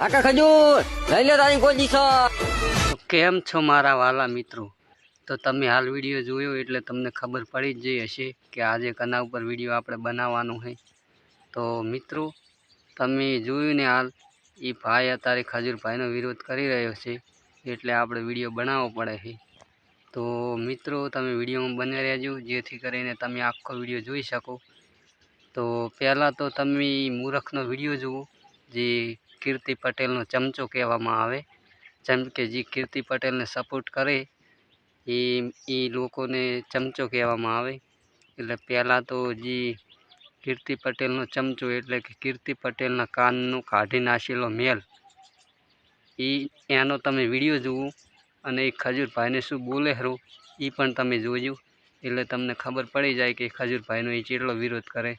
આકા ખજૂર લઈ લે તારી કોઈ તો કેમ છો મારા વાલા મિત્રો? તો તમે હાલ વિડીયો જોયો એટલે તમને ખબર પડી જ જઈ હશે કે આજે કના ઉપર વિડીયો આપણે બનાવવાનું છે. તો મિત્રો તમે જોયું ને હાલ એ ભાઈ અત્યારે ખજૂરભાઈનો વિરોધ કરી રહ્યો છે એટલે આપણે વિડીયો બનાવવો પડે છે. તો મિત્રો તમે વિડીયોમાં બને રહેજો જેથી કરીને તમે આખો વિડીયો જોઈ શકો. તો પહેલાં તો તમે મૂરખનો વિડીયો જુઓ જે કીર્તિ પટેલનો ચમચો કહેવામાં આવે. જેમ કે જે કીર્તિ પટેલને સપોર્ટ કરે એ લોકોને ચમચો કહેવામાં આવે. એટલે પહેલાં તો જે કીર્તિ પટેલનો ચમચો એટલે કે કીર્તિ પટેલના કાનનો કાઢી નાખેલો મેલ એનો તમે વિડીયો જુઓ અને એ ખજૂરભાઈને શું બોલે ખરો એ પણ તમે જોજો એટલે તમને ખબર પડી જાય કે ખજૂરભાઈનો એ કેટલો વિરોધ કરે.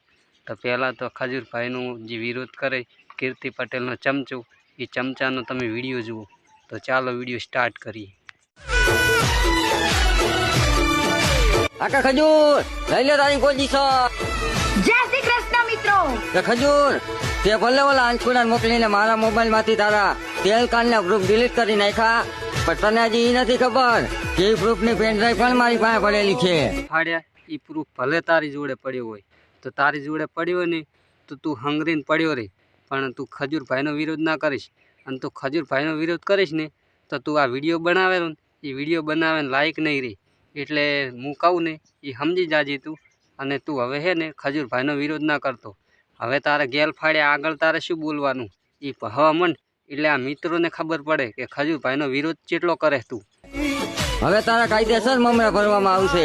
તો પહેલાં તો ખજૂરભાઈનો જે વિરોધ કરે કીર્તિ પટેલનો ચમચો એ ચમચાનો તમે વિડીયો જુઓ. તો ચાલો વિડીયો સ્ટાર્ટ કરીએ. આકા ખજૂર લઈ લે તારી કોઈ દીસો. જય શ્રી કૃષ્ણ મિત્રો. ખજૂર તે ભલે ઓલા અંશુડા મોકલીને મારા મોબાઈલમાંથી તારા તેલ કાનના ગ્રુપ ડિલીટ કરી નાખ્યા, પણ તને હજી એ નથી ખબર કે એ પ્રૂફની પેન ડ્રાઈવ પણ મારી પાસે પડેલી છે. ફાડ્યા એ પ્રૂફ ભલે તારી જોડે પડ્યો હોય તો તારી જોડે પડ્યો હોય ને તો તું હંગરીને પડ્યો રે, પણ તું ખજૂરભાઈનો વિરોધ ના કરીશ. અને તું ખજૂરભાઈનો વિરોધ કરીશ ને તો તું આ વિડીયો બનાવેલો ને એ વિડીયો બનાવીને લાયક નહીં રહી. એટલે હું કહું ને એ સમજી જાજે તું. અને તું હવે હે ને ખજૂરભાઈનો વિરોધ ના કરતો. હવે તારે ગેલ ફાડ્યા આગળ તારે શું બોલવાનું એ હવા મન એટલે આ મિત્રોને ખબર પડે કે ખજૂરભાઈનો વિરોધ કેટલો કરે તું. હવે તારા કાયદેસર મમરા ભરવામાં આવશે.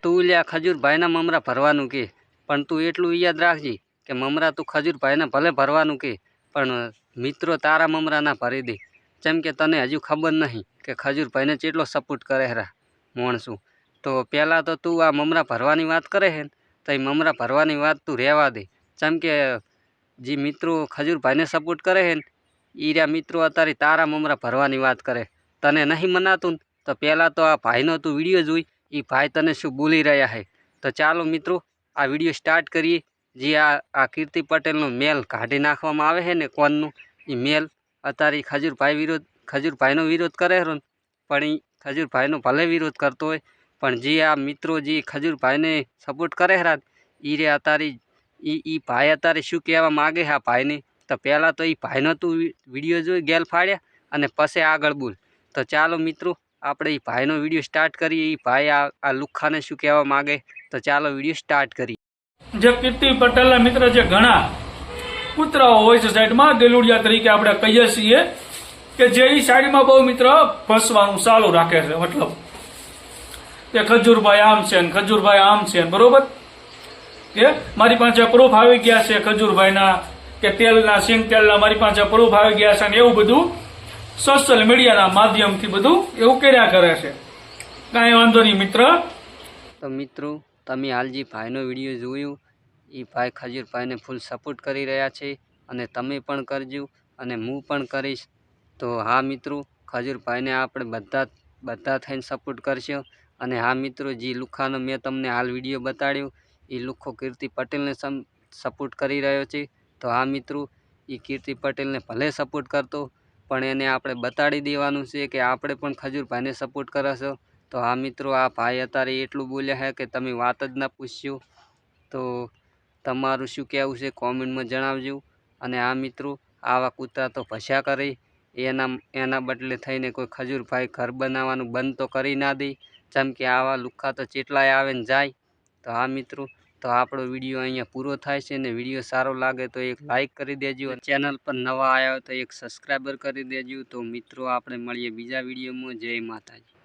તું લ્યા ખજૂરભાઈના મમરા ભરવાનું કે, પણ તું એટલું યાદ રાખજે કે મમરા તું ખજૂરભાઈને ભલે ભરવાનું કે પણ મિત્રો તારા મમરા ના ભરી દે. જેમ કે તને હજુ ખબર નહીં કે ખજૂરભાઈને કેટલો સપોર્ટ કરે હરા માણસો. તો પહેલાં તો તું આ મમરા ભરવાની વાત કરે છે ને તો એ મમરા ભરવાની વાત તું રહેવા દે. જેમ કે જે મિત્રો ખજૂરભાઈને સપોર્ટ કરે છે ને એ રહ્યા મિત્રો અત્યારે તારા મમરા ભરવાની વાત કરે. તને નહીં મનાતું ને તો પહેલાં તો આ ભાઈનો તું વિડીયો જોઈ એ ભાઈ તને શું બોલી રહ્યા છે. તો ચાલો મિત્રો આ વિડીયો સ્ટાર્ટ કરીએ. જે આ કીર્તિ પટેલનો મેલ કાઢી નાખવામાં આવે છે ને કોનનું એ મેલ અત્યારે ખજૂરભાઈનો વિરોધ કરે છે ને, પણ એ ખજૂરભાઈનો ભલે વિરોધ કરતો હોય પણ જે આ મિત્રો જે ખજૂરભાઈને સપોર્ટ કરે છે એ રે અત્યારે એ ભાઈ અત્યારે શું કહેવા માગે છે આ ભાઈને. તો પહેલાં તો એ ભાઈનો તું વિડીયો જોઈ ગેલ ફાડ્યા અને પછી આગળ બોલ. તો ચાલો મિત્રો આપણે એ ભાઈનો વિડીયો સ્ટાર્ટ કરીએ. એ ભાઈ આ લુખ્ખાને શું કહેવા માગે. તો ચાલો વિડીયો સ્ટાર્ટ કરીએ. જે કીર્તિ પટેલના મિત્ર જે ઘણા કૂતરાઓ હોય છે સાઈડમાં દેલુડિયા તરીકે આપણે કહીએ છીએ કે જે એ સાઈડમાં બહુ મિત્ર ફસવાનું ચાલુ રાખે છે. મતલબ કે ખજૂરભાઈ આમ છે ને ખજૂરભાઈ આમ છે ને, બરોબર કે મારી પાસે પ્રૂફ આવી ગયા છે ખજૂરભાઈના કે તેલના સિંગ તેલના મારી પાસે પ્રૂફ આવી ગયા છે ને એવું બધું સોશિયલ મીડિયાના માધ્યમથી બધું એવું કર્યા કરે છે. કાંઈ વાંધો નહીં મિત્ર. તો મિત્રો તમે હાલ જે ભાઈનો વિડીયો જોયો એ ભાઈ ખજૂરભાઈને ફૂલ સપોર્ટ કરી રહ્યા છે અને તમે પણ કરજો અને હું પણ કરીશ. તો હા મિત્રો ખજૂરભાઈને આપણે બધા થઈને સપોર્ટ કરશો. અને હા મિત્રો જે લુખ્ખાનો મેં તમને હાલ વિડીયો બતાડ્યો એ લુખ્ખો કીર્તિ પટેલને સપોર્ટ કરી રહ્યો છે. તો હા મિત્રો એ કીર્તિ પટેલને ભલે સપોર્ટ કરતો પણ એને આપણે બતાડી દેવાનું છે કે આપણે પણ ખજૂરભાઈને સપોર્ટ કરે છો. તો હા મિત્રો આ ભાઈ અત્યારે એટલું બોલ્યા છે કે તમે વાત જ ના પૂછશો. તો તમારું શું કહેવું છે કોમેન્ટમાં જણાવજો. અને આ મિત્રો આવા કૂતરા તો ભસ્યા કરે એના બદલે થઈને કોઈ ખજૂરભાઈ ઘર બનાવવાનું બંધ તો કરી ના દે. જેમ કે આવા લુખ્ખા તો ચેટલાય આવે ને જાય. તો હા મિત્રો તો આપણો વિડીયો અહીંયા પૂરો થાય છે. ને વિડીયો સારો લાગે તો એક લાઇક કરી દેજો. ચેનલ પર નવા આવ્યા હોય તો એક સબસ્ક્રાઈબર કરી દેજો. તો મિત્રો આપણે મળીએ બીજા વિડીયોમાં. જય માતાજી.